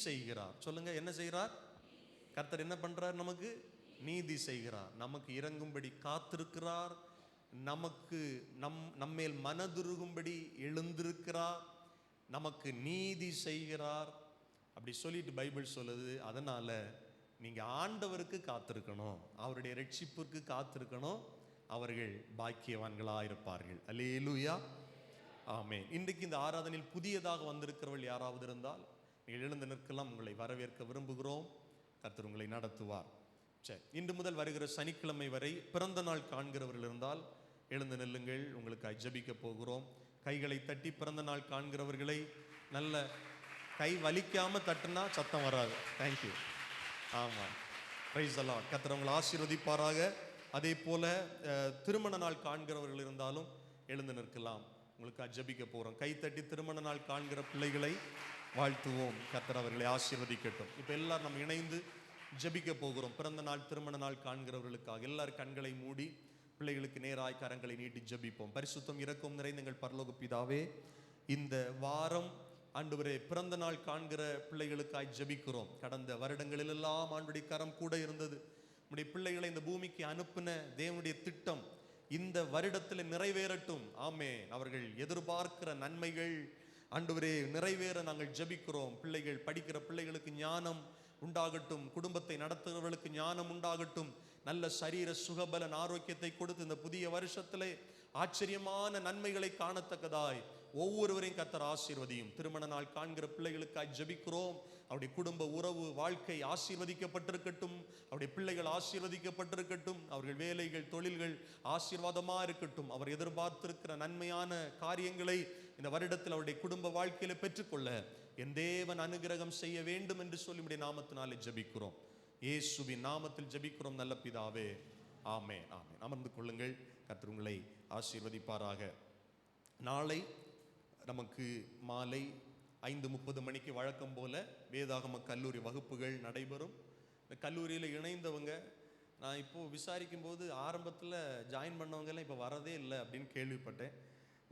செய்கிறார். சொல்லுங்க, என்ன செய்கிறார்? கர்த்தர் என்ன பண்றார்? நமக்கு நீதி செய்கிறார். நமக்கு இறங்கும்படி காத்திருக்கிறார். நமக்கு நம்மேல் மனதுருகும்படி எழுந்திருக்கிறார். நமக்கு நீதி செய்கிறார். அப்படி சொல்லிட்டு பைபிள் சொல்லுது. அதனால நீங்க ஆண்டவருக்கு காத்திருக்கணும், அவருடைய ரட்சிப்பிற்கு காத்திருக்கணும். அவர்கள் பாக்கியவான்களாயிருப்பார்கள். அல்லேலூயா, ஆமென். இன்றைக்கு இந்த ஆராதனையில் புதியதாக வந்திருக்கிறவர்கள் யாராவது இருந்தால் நீங்கள் எழுந்து நிற்கலாம். உங்களை வரவேற்க விரும்புகிறோம். கர்த்தர் உங்களை நடத்துவார். சரி, இன்று முதல் வருகிற சனிக்கிழமை வரை பிறந்த நாள் காண்கிறவர்கள் இருந்தால் எழுந்து நில்லுங்கள். உங்களுக்கு ஜெபிக்க போகிறோம். கைகளை தட்டி பிறந்த நாள் காண்கிறவர்களை நல்ல கை வலிக்காம தட்டுனா சத்தம் வராது. தேங்க்யூ. ஆமாம், பிரைஸ் தி லார்ட். கர்த்தர் உங்களை ஆசீர்வதிப்பாராக. அதே போல திருமண நாள் காண்கிறவர்கள் இருந்தாலும் எழுந்து நிற்கலாம். உங்களுக்கு ஜெபிக்க போகிறோம். கை தட்டி திருமண நாள் காண்கிற பிள்ளைகளை வாழ்த்துவோம். கர்த்தர் அவர்களை ஆசீர்வதிக்கட்டும். இப்போ எல்லாரும் நம்ம இணைந்து ஜெபிக்க போகிறோம். பிறந்த நாள் திருமண நாள் காண்கிறவர்களுக்காக எல்லாரும் கண்களை மூடி பிள்ளைகளுக்கு நேராய் கரங்களை நீட்டி ஜெபிப்போம். பரிசுத்தம் இரக்கம் நிறைந்த எங்கள் பரலோக பிதாவே, இந்த வாரம் ஆண்டவரே பிறந்த நாள் காண்கிற பிள்ளைகளுக்காய் ஜெபிக்கிறோம். கடந்த வருடங்களிலெல்லாம் ஆண்டுடைய கரம் கூட இருந்தது. நம்முடைய பிள்ளைகளை இந்த பூமிக்கு அனுப்பின தேவனுடைய திட்டம் இந்த வருடத்தில் நிறைவேறட்டும். ஆமென். அவர்கள் எதிர்பார்க்கிற நன்மைகள் ஆண்டவரே நிறைவேற நாங்கள் ஜெபிக்கிறோம். பிள்ளைகள் படிக்கிற பிள்ளைகளுக்கு ஞானம் உண்டாகட்டும். குடும்பத்தை நடத்துகிறவர்களுக்கு ஞானம் உண்டாகட்டும். நல்ல சரீர சுகபலன் ஆரோக்கியத்தை கொடுத்து இந்த புதிய வருஷத்திலே ஆச்சரியமான நன்மைகளை காணத்தக்கதாய் ஒவ்வொருவரையும் கர்த்தர் ஆசீர்வதியும். திருமண நாள் காண்கிற பிள்ளைகளுக்காய் ஜெபிக்கிறோம். அவருடைய குடும்ப உறவு வாழ்க்கை ஆசீர்வதிக்கப்பட்டிருக்கட்டும். அவருடைய பிள்ளைகள் ஆசீர்வதிக்கப்பட்டிருக்கட்டும். அவர்கள் வேலைகள் தொழில்கள் ஆசீர்வாதமாக இருக்கட்டும். அவர் எதிர்பார்த்திருக்கிற நன்மையான காரியங்களை இந்த வருடத்தில் அவருடைய குடும்ப வாழ்க்கையில பெற்றுக்கொள்ள என் தேவன் அனுகிரகம் செய்ய வேண்டும் என்று சொல்லி நம்முடைய நாமத்தினாலே ஜெபிக்கிறோம். இயேசுவின் நாமத்தில் ஜெபிக்கிறோம் நல்ல பிதாவே, ஆமென், ஆமென். அமர்ந்து கொள்ளுங்கள். கர்த்தர் உங்களை ஆசீர்வதிப்பாராக. நாளை நமக்கு மாலை 5:30 மணிக்கு வழக்கம் போல வேதாகம கல்லூரி வகுப்புகள் நடைபெறும். இந்த கல்லூரியில் இணைந்தவங்க, நான் இப்போது விசாரிக்கும் போது ஆரம்பத்தில் ஜாயின் பண்ணவங்கெல்லாம் இப்போ வரதே இல்லை அப்படின்னு கேள்விப்பட்டேன்.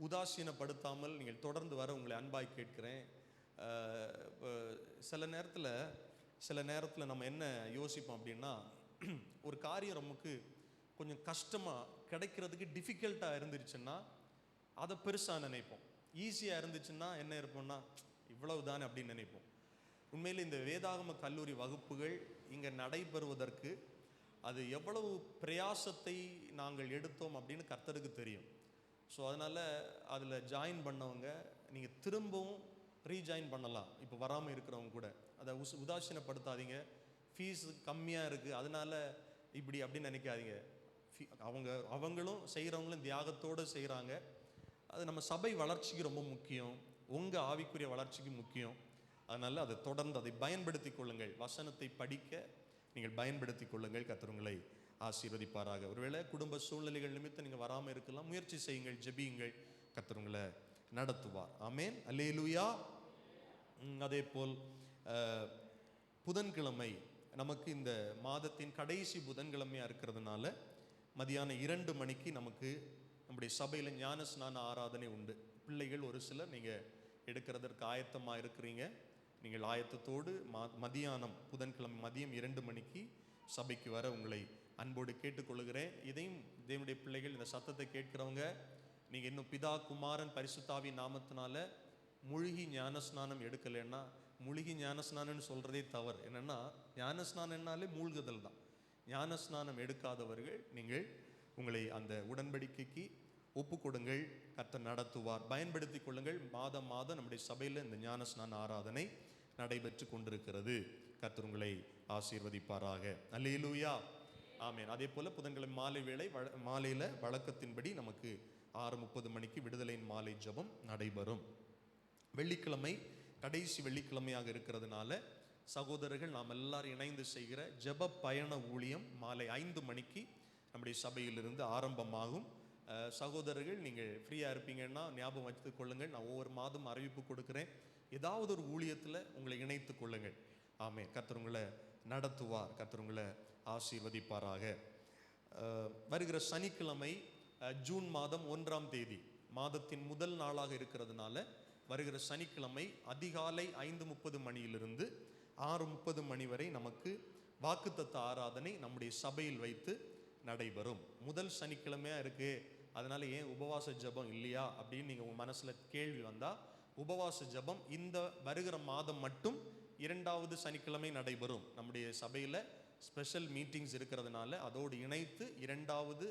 உதாசீனப்படுத்தாமல் நீங்கள் தொடர்ந்து வர உங்களை அன்பாய் கேட்கிறேன். சில நேரத்தில் நம்ம என்ன யோசிப்போம் அப்படின்னா, ஒரு காரியம் நமக்கு கொஞ்சம் கஷ்டமாக கிடைக்கிறதுக்கு டிஃபிகல்ட்டாக இருந்துருச்சுன்னா அதை பெருசாக நினைப்போம். ஈஸியாக இருந்துச்சுன்னா என்ன இருப்போம்னா இவ்வளவு தானே அப்படின்னு நினைப்போம். உண்மையில் இந்த வேதாகம கல்லூரி வகுப்புகள் இங்கே நடைபெறுவதற்கு அது எவ்வளவு பிரயாசத்தை நாங்கள் எடுத்தோம் அப்படின்னு கர்த்தருக்கு தெரியும். ஸோ அதனால் அதில் ஜாயின் பண்ணவங்க நீங்கள் திரும்பவும் ரீஜாயின் பண்ணலாம். இப்போ வராமல் இருக்கிறவங்க கூட அதை உதாசீனப்படுத்தாதீங்க. ஃபீஸ் கம்மியாக இருக்குது அதனால் இப்படி அப்படின்னு நினைக்காதீங்க. அவங்களும் செய்கிறவங்களும் தியாகத்தோடு செய்கிறாங்க. அது நம்ம சபை வளர்ச்சிக்கு ரொம்ப முக்கியம், உங்கள் ஆவிக்குரிய வளர்ச்சிக்கு முக்கியம். அதனால் அதை தொடர்ந்து அதை பயன்படுத்தி கொள்ளுங்கள். வசனத்தை படிக்க நீங்கள் பயன்படுத்தி கொள்ளுங்கள். கர்த்தர் உங்களை ஆசீர்வதிப்பாராக. ஒருவேளை குடும்ப சூழ்நிலைகள் நிமித்தம் நீங்கள் வராமல் இருக்கலாம், முயற்சி செய்யுங்கள், ஜெபியுங்கள், கர்த்தர் உங்களை நடத்துவார். ஆமென், அல்லேலூயா. அதே போல் புதன்கிழமை நமக்கு இந்த மாதத்தின் கடைசி புதன்கிழமையாக இருக்கிறதுனால மதியானம் 2 மணிக்கு நமக்கு நம்முடைய சபையில் ஞான ஸ்நான ஆராதனை உண்டு. பிள்ளைகள் ஒரு சிலர் நீங்கள் எடுக்கிறதற்கு ஆயத்தமாக இருக்கிறீங்க. நீங்கள் ஆயத்தத்தோடு மதியானம் புதன்கிழமை மதியம் 2 மணிக்கு சபைக்கு வர உங்களை அன்போடு கேட்டுக்கொள்கிறேன். இதையும் தேவனுடைய பிள்ளைகள் இந்த சத்தத்தை கேட்கிறவங்க, நீங்கள் இன்னும் பிதா குமாரன் பரிசுத்தாவின் நாமத்தினால மூழ்கி ஞானஸ்நானம் எடுக்கலைன்னா, மூழ்கி ஞானஸ்நானம்னு சொல்கிறதே தவறு. என்னென்னா ஞானஸ்நானம்னாலே மூழ்குதல் தான். ஞானஸ்நானம் எடுக்காதவர்கள் நீங்கள் உங்களை அந்த உடன்படிக்கைக்கு ஒப்பு கொடுங்கள். கர்த்தர் நடத்துவார். பயன்படுத்தி கொள்ளுங்கள். மாதம் மாதம் நம்முடைய சபையில் இந்த ஞானஸ்நான ஆராதனை நடைபெற்று கொண்டிருக்கிறது. கர்த்தர் உங்களை ஆசீர்வதிப்பாராக. அல்லேலூயா, ஆமென். அதே போல் புதன்கிழமை மாலை வேளை மாலையில் வழக்கத்தின்படி நமக்கு 6:30 மணிக்கு விடுதலையின் மாலை ஜெபம் நடைபெறும். வெள்ளிக்கிழமை கடைசி வெள்ளிக்கிழமையாக இருக்கிறதுனால சகோதரர்கள் நாம் எல்லாரும் இணைந்து செய்கிற ஜெப பயண ஊழியம் மாலை 5 மணிக்கு நம்முடைய சபையிலிருந்து ஆரம்பமாகும். சகோதரர்கள் நீங்கள் ஃப்ரீயாக இருப்பீங்கன்னா ஞாபகம் வைத்து கொள்ளுங்கள். நான் ஒவ்வொரு மாதம் அறிவிப்பு கொடுக்குறேன். ஏதாவது ஒரு ஊழியத்தில் உங்களை இணைத்து கொள்ளுங்கள். ஆமென். கர்த்தர் உங்களை நடத்துவார். கர்த்தர் உங்களை ஆசீர்வதிப்பாராக. வருகிற சனிக்கிழமை ஜூன் மாதம் 1ஆம் தேதி மாதத்தின் முதல் நாளாக இருக்கிறதுனால வருகிற சனிக்கிழமை அதிகாலை 5:30 மணியிலிருந்து 6:30 மணி வரை நமக்கு வாக்குத்தத்த ஆராதனை நம்முடைய சபையில் வைத்து நடைபெறும். முதல் சனிக்கிழமையா இருக்கு, அதனால ஏன் உபவாச ஜெபம் இல்லையா அப்படின்னு நீங்க உங்க மனசுல கேள்வி வந்தா, உபவாச ஜெபம் இந்த வருகிற மாதம் மட்டும் 2வது சனிக்கிழமை நடைபெறும். நம்முடைய சபையில ஸ்பெஷல் மீட்டிங்ஸ் இருக்கிறதுனால அதோடு இணைத்து 2வது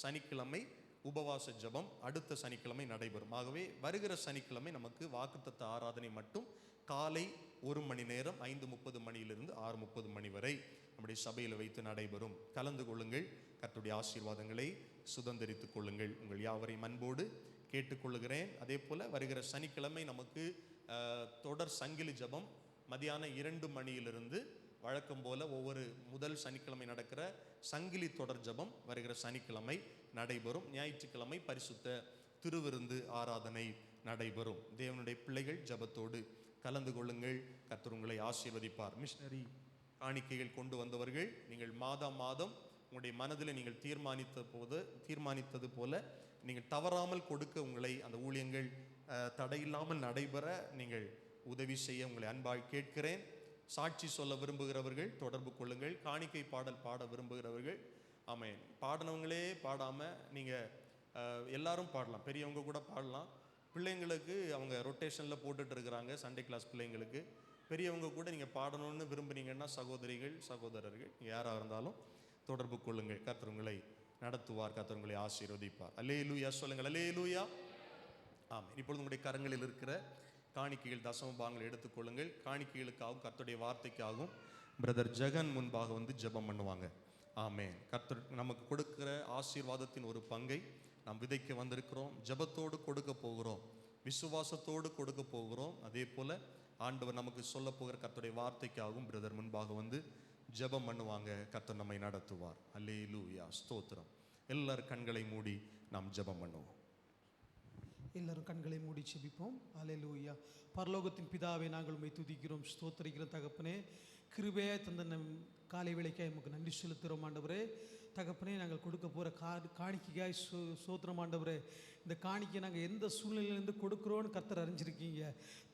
சனிக்கிழமை உபவாச ஜெபம் அடுத்த சனிக்கிழமை நடைபெறும். ஆகவே வருகிற சனிக்கிழமை நமக்கு வாக்குத்தத்த ஆராதனை மட்டும் காலை 1 மணி நேரம் 5:30 மணியிலிருந்து 6:30 மணி வரை நம்முடைய சபையில் வைத்து நடைபெறும். கலந்து கொள்ளுங்கள், கர்த்தருடைய ஆசீர்வாதங்களை சுதந்திரித்துக் கொள்ளுங்கள். உங்கள் யாவரையும் அன்போடு கேட்டுக்கொள்ளுகிறேன். அதே போல வருகிற சனிக்கிழமை நமக்கு தொடர் சங்கிலி ஜெபம் மதியானம் 2 மணியிலிருந்து வழக்கம் போல ஒவ்வொரு முதல் சனிக்கிழமை நடக்கிற சங்கிலி தொடர் ஜெபம் வருகிற சனிக்கிழமை நடைபெறும். ஞாயிற்றுக்கிழமை பரிசுத்த திருவிருந்து ஆராதனை நடைபெறும். தேவனுடைய பிள்ளைகள் ஜெபத்தோடு கலந்து கொள்ளுங்கள். கர்த்தர் உங்களை ஆசீர்வதிப்பார். மிஷனரி காணிக்கைகள் கொண்டு வந்தவர்கள், நீங்கள் மாதம் உங்களுடைய மனதில் நீங்கள் தீர்மானித்தது போல நீங்கள் தவறாமல் கொடுக்க உங்களை அந்த ஊழியங்கள் தடையில்லாமல் நடைபெற நீங்கள் உதவி செய்ய உங்களை அன்பாய் கேட்கிறேன். சாட்சி சொல்ல விரும்புகிறவர்கள் தொடர்பு கொள்ளுங்கள். காணிக்கை பாடல் பாட விரும்புகிறவர்கள், ஆமென், பாடினவங்களே பாடாமல் நீங்கள் எல்லாரும் பாடலாம், பெரியவங்க கூட பாடலாம். பிள்ளைங்களுக்கு அவங்க ரொட்டேஷனில் போட்டுட்டு இருக்கிறாங்க, சண்டே கிளாஸ் பிள்ளைங்களுக்கு. பெரியவங்க கூட நீங்கள் பாடணும்னு விரும்புனீங்கன்னா சகோதரிகள் சகோதரர்கள் யாராக இருந்தாலும் தொடர்பு கொள்ளுங்கள். கர்த்தர் உங்களை நடத்துவார், கர்த்தர் உங்களை ஆசீர்வதிப்பார். அல்லேலூயா சொல்லுங்கள், அல்லேலூயா. ஆமாம், இப்பொழுது உங்களுடைய கரங்களில் இருக்கிற காணிக்கைகள் தசம பாகங்களை எடுத்துக்கொள்ளுங்கள். காணிக்கைகளுக்காகவும் கர்த்தருடைய வார்த்தைக்காகவும் பிரதர் ஜெகன் முன்பாக வந்து ஜெபம் பண்ணுவாங்க. ஆமென். கர்த்தர் நமக்கு கொடுக்கிற ஆசீர்வாதத்தின் ஒரு பங்கை நாம் விதைக்க வந்திருக்கிறோம். ஜெபத்தோடு கொடுக்க போகிறோம், விசுவாசத்தோடு கொடுக்க போகிறோம். அதே போல ஆண்டவர் நமக்கு சொல்ல போகிற கர்த்தருடைய வார்த்தைக்காகவும் பிரதர் முன்பாக வந்து ஜெபம் பண்ணுவாங்க. கர்த்தர் நம்மை நடத்துவார். அல்லேலூயா, ஸ்தோத்திரம். எல்லாரும் கண்களை மூடி நாம் ஜெபம் பண்ணுவோம். எல்லாரும் கண்களை மூடி செபிப்போம். அல்லேலூயா. பரலோகத்தின் பிதாவே, நாங்கள் உம்மை துதிக்கிறோம், ஸ்தோத்திரிக்கிறோம். தகப்பனே, கிருபையை தந்த நம் காலை வேளைக்காய் நமக்கு நன்றி செலுத்துகிறோம் ஆண்டவரே. தகப்பனே, நாங்கள் கொடுக்க போகிற காணிக்கைக்காய் ஸ்தோத்திரம் ஆண்டவரே. இந்த காணிக்கை நாங்கள் எந்த சூழ்நிலையிலேருந்து கொடுக்குறோன்னு கர்த்தர் அறிஞ்சிருக்கீங்க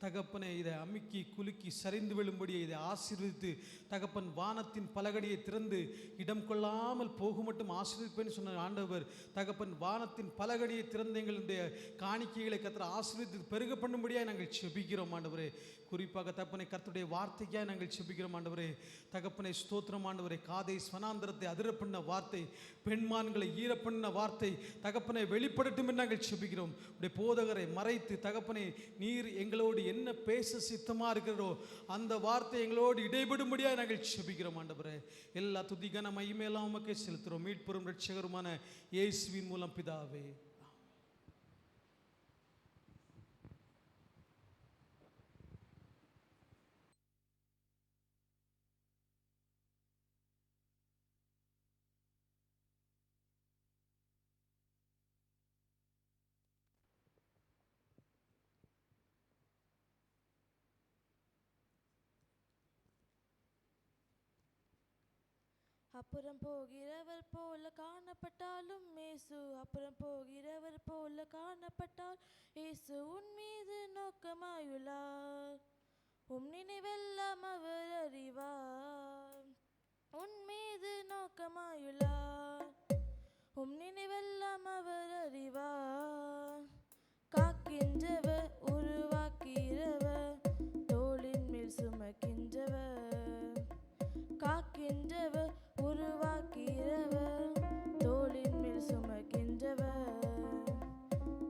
தகப்பனே. இதை அமுக்கி குலுக்கி சரிந்து விழும்படி இதை ஆசீர்வதித்து தகப்பன் வானத்தின் பலகடியை திறந்து இடம் கொள்ளாமல் போக மட்டும் ஆசீர்வதிப்பேன்னு சொன்ன ஆண்டவர் தகப்பன் வானத்தின் பலகடியை திறந்து எங்களுடைய காணிக்கைகளை கர்த்தர் ஆசீர்வதித்து பெருக பண்ணும்படியாக நாங்கள் செபிக்கிறோம் ஆண்டவரே. குறிப்பாக தகப்பனை கர்த்தருடைய வார்த்தைக்காக நாங்கள் செபிக்கிறோம் ஆண்டவரே. தகப்பனை ஸ்தோத்திரம் ஆண்டவரே. காதேஸ் வனாந்தரத்தை அதிர பண்ண வார்த்தை, பெண்மான்களை ஈர பண்ண வார்த்தை தகப்பனை வெளிப்படட்டும் என்று நாங்கள் செபிக்கிறோம். உடைய போதகரை மறைத்து தகப்பனை நீர் எங்களோடு என்ன பேச சித்தமா இருக்கிறோ அந்த வார்த்தை எங்களோடு இடைபடும்படியாக நாங்கள் செபிக்கிறோம் ஆண்டவரே. எல்லா துதிகான மகிமையெல்லாம் உமக்கே செலுத்துகிறோம். மீட்பெரும் இரட்சகருமான இயேசுவின் மூலம் பிதாவே. அப்புறம் போகிறவர் போல காணப்பட்டாலும் இயேசு, அப்புறம் போகிறவர் போல காணப்பட்டால் இயேசு உன் மீது நோக்கமாயுள்ளார். உம் நினைவெல்லாம் அவர் அறிவார். உன் மீது நோக்கமாயுள்ளார். உம் நினைவெல்லாம் அவர் அறிவார். காக்கின்றவர், உருவாக்கிறவர், தோளின் மேல் சுமக்கின்றவர். காக்கின்றவர், உருவாக்கிறவர், தோளின் மேல் சுமக்கின்றவர்.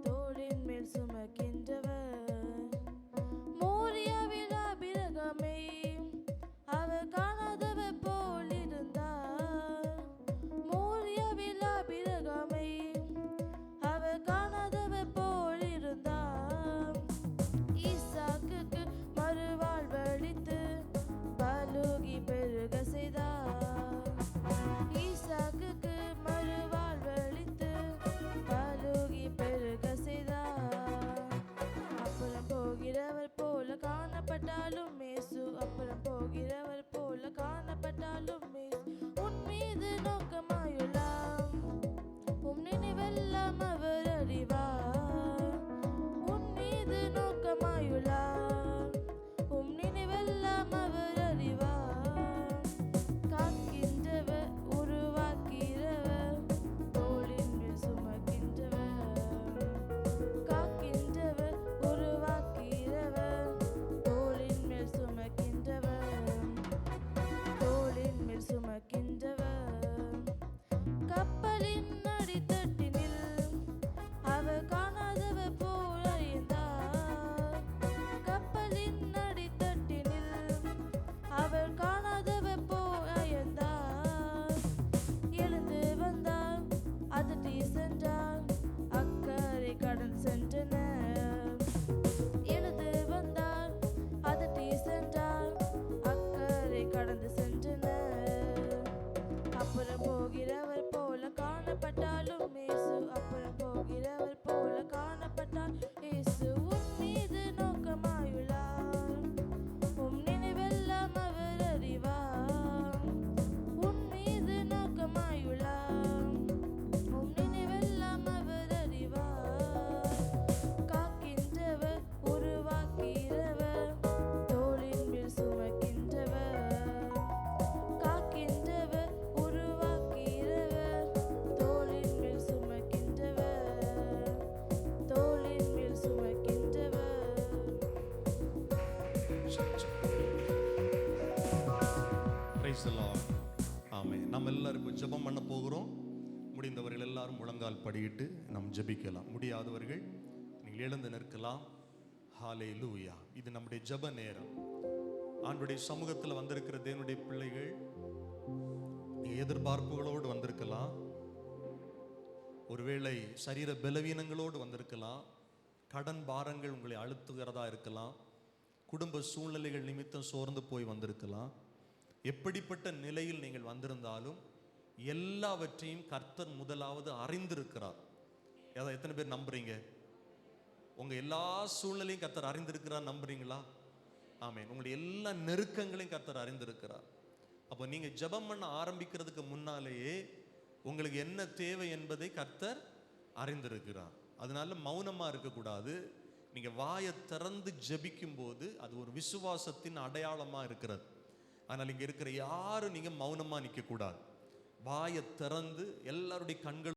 தோளின் மேல் சுமக்கின்றவர். மோரியாவில் ஆபிரகாமை அவர் காணாதவர் போல் இருந்தார். மோரியாவில் ஆபிரகாமை அவர் காணாதவர் போல் இருந்தார். ஈசாக்குக்கு மறுவாழ்வளித்து பலுகி பெருக செய்தார். ஈசாக்குக்கு மறுவாழ்வளித்து பலுகி பெருக செய்தார். Praise the Lord. ஆமென். நம்ம எல்லாரும் இப்போ ஜெபம் பண்ண போகிறோம். முடிந்தவர்கள் எல்லாரும் முழங்கால் படியிட்டு நாம் ஜெபிக்கலாம். முடியாதவர்கள் நீங்கள் எழுந்து நிற்கலாம். ஹalleluya. இது நம்முடைய ஜெப நேரம். ஆண்டவருடைய சமூகத்தில் வந்திருக்கிற தேவனுடைய பிள்ளைகள் எதிர்பார்ப்புகளோடு வந்திருக்கலாம். ஒருவேளை சரீர பலவீனங்களோடு வந்திருக்கலாம். கடன் பாரங்கள் உங்களை அழுத்துகிறதா இருக்கலாம். குடும்ப சூழ்நிலைகள் நிமித்தம் சோர்ந்து போய் வந்திருக்கலாம். எப்படிப்பட்ட நிலையில் நீங்கள் வந்திருந்தாலும் எல்லாவற்றையும் கர்த்தர் முதலாவது அறிந்திருக்கிறார். எத்தனை பேர் நம்புறீங்க? உங்க எல்லா சூழ்நிலையும் கர்த்தர் அறிந்திருக்கிறார், நம்புறீங்களா? ஆமென். உங்களுடைய எல்லா நெருக்கங்களையும் கர்த்தர் அறிந்திருக்கிறார். அப்போ நீங்க ஜெபம் பண்ண ஆரம்பிக்கிறதுக்கு முன்னாலேயே உங்களுக்கு என்ன தேவை என்பதை கர்த்தர் அறிந்திருக்கிறார். அதனால மௌனமா இருக்கக்கூடாது. நீங்க வாயை திறந்து ஜெபிக்கும் போது அது ஒரு விசுவாசத்தின் அடையாளமா இருக்கிறது. அதனால இங்க இருக்கிற யாரும் நீங்க மௌனமா நிற்க கூடாது. வாயை திறந்து எல்லாருடைய கண்கள்